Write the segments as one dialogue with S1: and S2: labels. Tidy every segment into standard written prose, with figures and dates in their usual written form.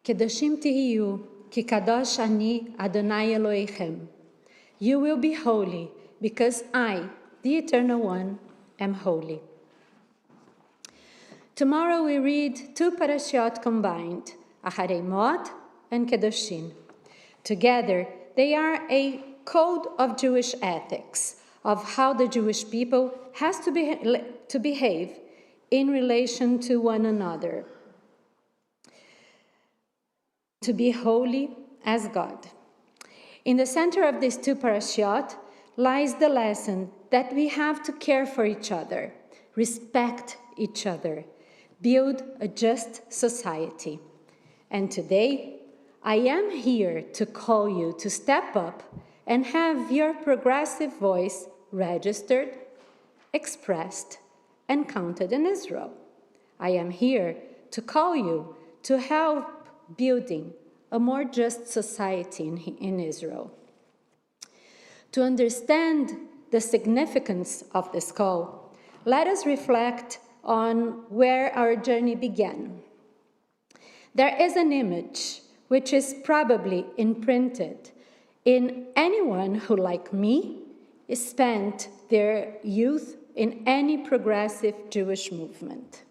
S1: Kedoshim tihiyu, ki kadosh ani Adonai Elohechem. You will be holy, because I, the Eternal One, am holy. Tomorrow we read two parashiot combined, Acharei Mot and Kedoshim. Together, they are a code of Jewish ethics, of how the Jewish people has to behave in relation to one another, to be holy as God. In the center of these two parashiot lies the lesson that we have to care for each other, respect each other, build a just society. And today, I am here to call you to step up and have your progressive voice registered, expressed, and counted in Israel. I am here to call you to help building a more just society in Israel. To understand the significance of this call, let us reflect on where our journey began. There is an image which is probably imprinted in anyone who, like me, spent their youth in any progressive Jewish movement.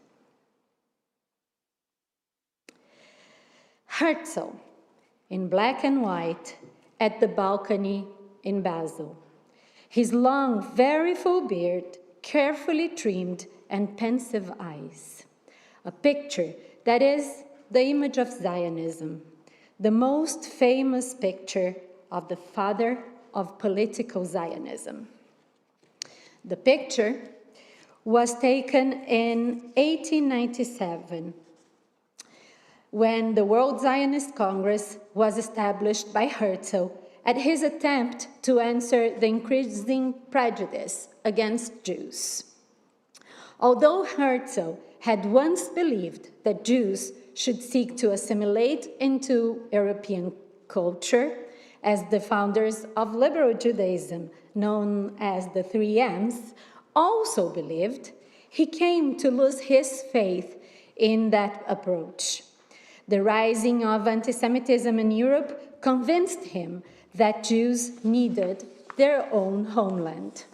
S1: Herzl, in black and white, at the balcony in Basel. His long, very full beard, carefully trimmed, and pensive eyes. A picture that is the image of Zionism, the most famous picture of the father of political Zionism. The picture was taken in 1897, when the World Zionist Congress was established by Herzl at his attempt to answer the increasing prejudice against Jews. Although Herzl had once believed that Jews should seek to assimilate into European culture, as the founders of liberal Judaism, known as the 3Ms, also believed, he came to lose his faith in that approach. The rising of anti-Semitism in Europe convinced him that Jews needed their own homeland.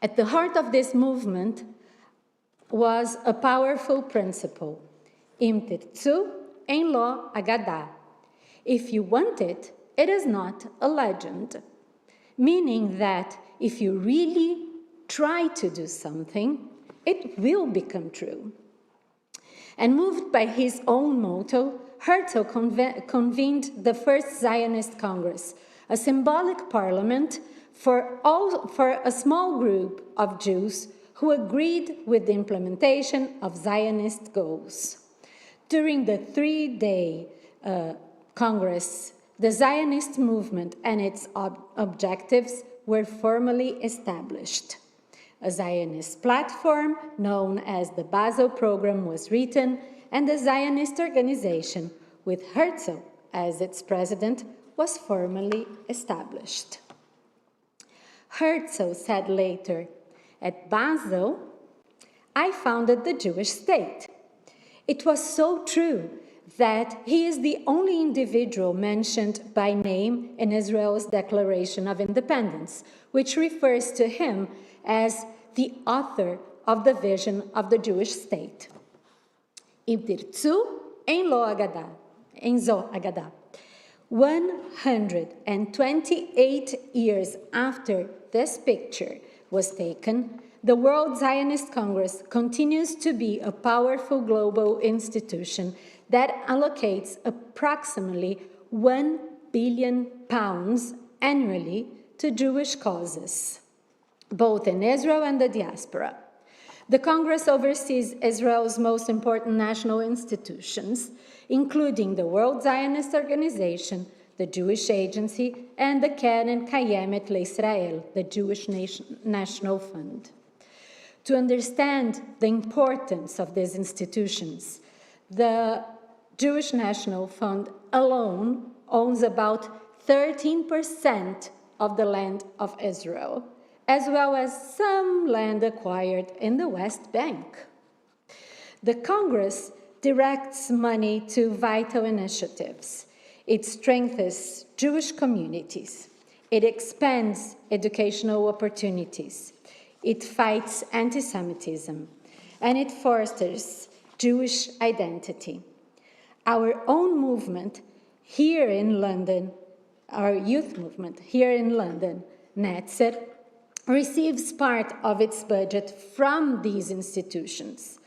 S1: At the heart of this movement was a powerful principle, Im tirtzu ein lo agadah. If you want it, it is not a legend, meaning that if you really try to do something, it will become true. And moved by his own motto, Herzl convened the First Zionist Congress, a symbolic parliament for a small group of Jews who agreed with the implementation of Zionist goals. During the three-day Congress, the Zionist movement and its objectives were formally established. A Zionist platform known as the Basel Program was written, and the Zionist organization, with Herzl as its president, was formally established. Herzl said later, "At Basel, I founded the Jewish state." It was so true that he is the only individual mentioned by name in Israel's Declaration of Independence, which refers to him as the author of the vision of the Jewish state. Im tirtzu ein lo agadah, ein zo agadah. 128 years after this picture was taken, the World Zionist Congress continues to be a powerful global institution that allocates approximately £1 billion annually to Jewish causes, both in Israel and the diaspora. The Congress oversees Israel's most important national institutions, including the World Zionist Organization, the Jewish Agency, and the Keren Kayemet LeIsrael, the Jewish National Fund. To understand the importance of these institutions, the Jewish National Fund alone owns about 13% of the land of Israel, as well as some land acquired in the West Bank. The Congress directs money to vital initiatives. It strengthens Jewish communities. It expands educational opportunities. It fights anti-Semitism, and it fosters Jewish identity. Our own movement here in London, our youth movement here in London, Netzer, receives part of its budget from these institutions.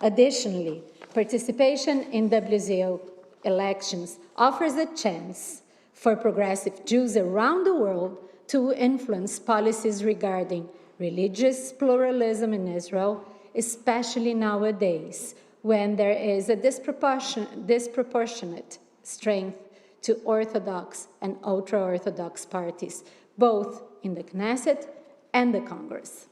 S1: Additionally, participation in WZO elections offers a chance for progressive Jews around the world to influence policies regarding religious pluralism in Israel, especially nowadays, when there is a disproportionate strength to Orthodox and ultra-Orthodox parties, both in the Knesset and the Congress.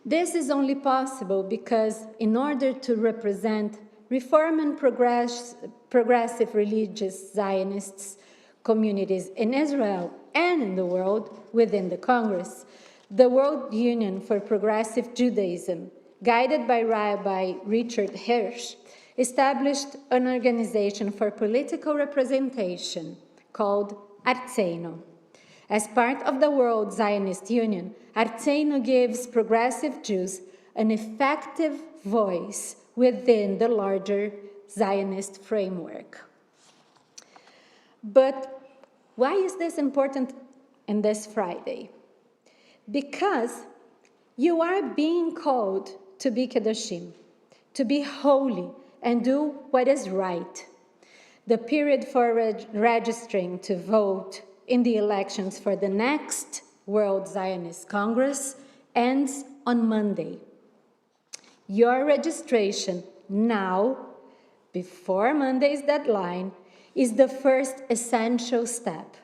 S1: This is only possible because in order to represent Reform and progressive religious Zionists communities in Israel and in the world within the Congress, the World Union for Progressive Judaism, guided by Rabbi Richard Hirsch, established an organization for political representation called Artzeino. As part of the World Zionist Union, Artzeino gives progressive Jews an effective voice within the larger Zionist framework. But why is this important in this Friday? Because you are being called to be Kedoshim, to be holy and do what is right. The period for registering to vote in the elections for the next World Zionist Congress ends on Monday. Your registration now, before Monday's deadline, is the first essential step.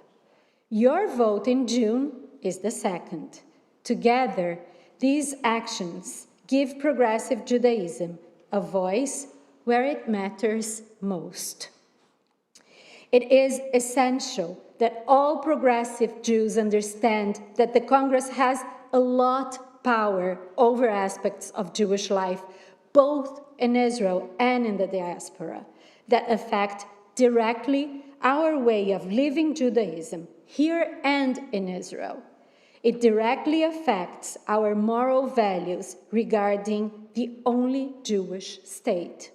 S1: Your vote in June is the second. Together, these actions give progressive Judaism a voice where it matters most. It is essential that all progressive Jews understand that the Congress has a lot power over aspects of Jewish life, both in Israel and in the diaspora, that affect directly our way of living Judaism here and in Israel. It directly affects our moral values regarding the only Jewish state.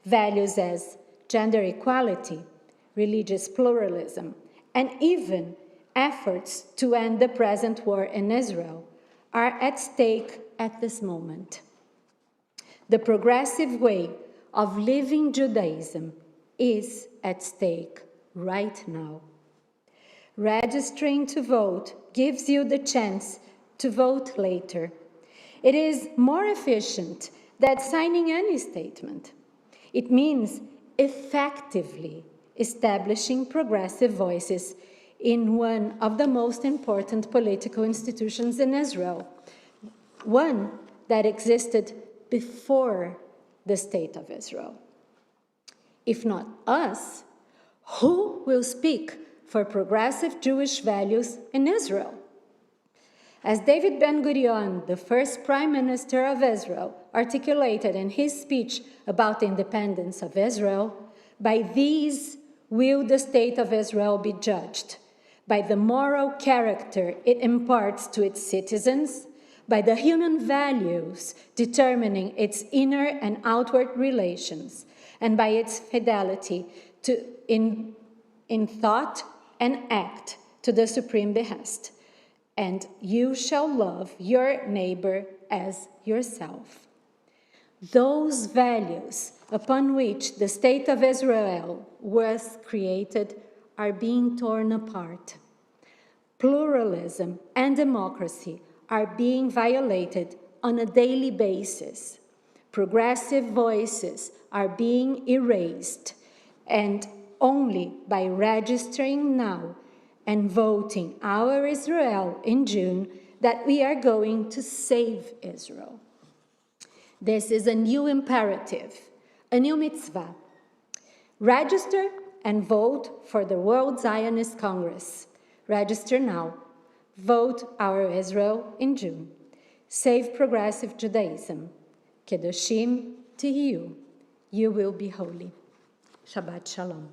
S1: Values as gender equality, religious pluralism, and even efforts to end the present war in Israel are at stake at this moment. The progressive way of living Judaism is at stake right now. Registering to vote gives you the chance to vote later. It is more efficient than signing any statement. It means effectively establishing progressive voices in one of the most important political institutions in Israel, one that existed before the State of Israel. If not us, who will speak for progressive Jewish values in Israel? As David Ben-Gurion, the first Prime Minister of Israel, articulated in his speech about the independence of Israel, by these will the State of Israel be judged, by the moral character it imparts to its citizens, by the human values determining its inner and outward relations, and by its fidelity in thought and act to the supreme behest. And you shall love your neighbor as yourself. Those values upon which the State of Israel was created are being torn apart. Pluralism and democracy are being violated on a daily basis. Progressive voices are being erased, and only by registering now and voting our Israel in June that we are going to save Israel. This is a new imperative, a new mitzvah. Register and vote for the World Zionist Congress. Register now. Vote our Israel in June. Save progressive Judaism. Kedoshim Tihiyu. You will be holy. Shabbat Shalom.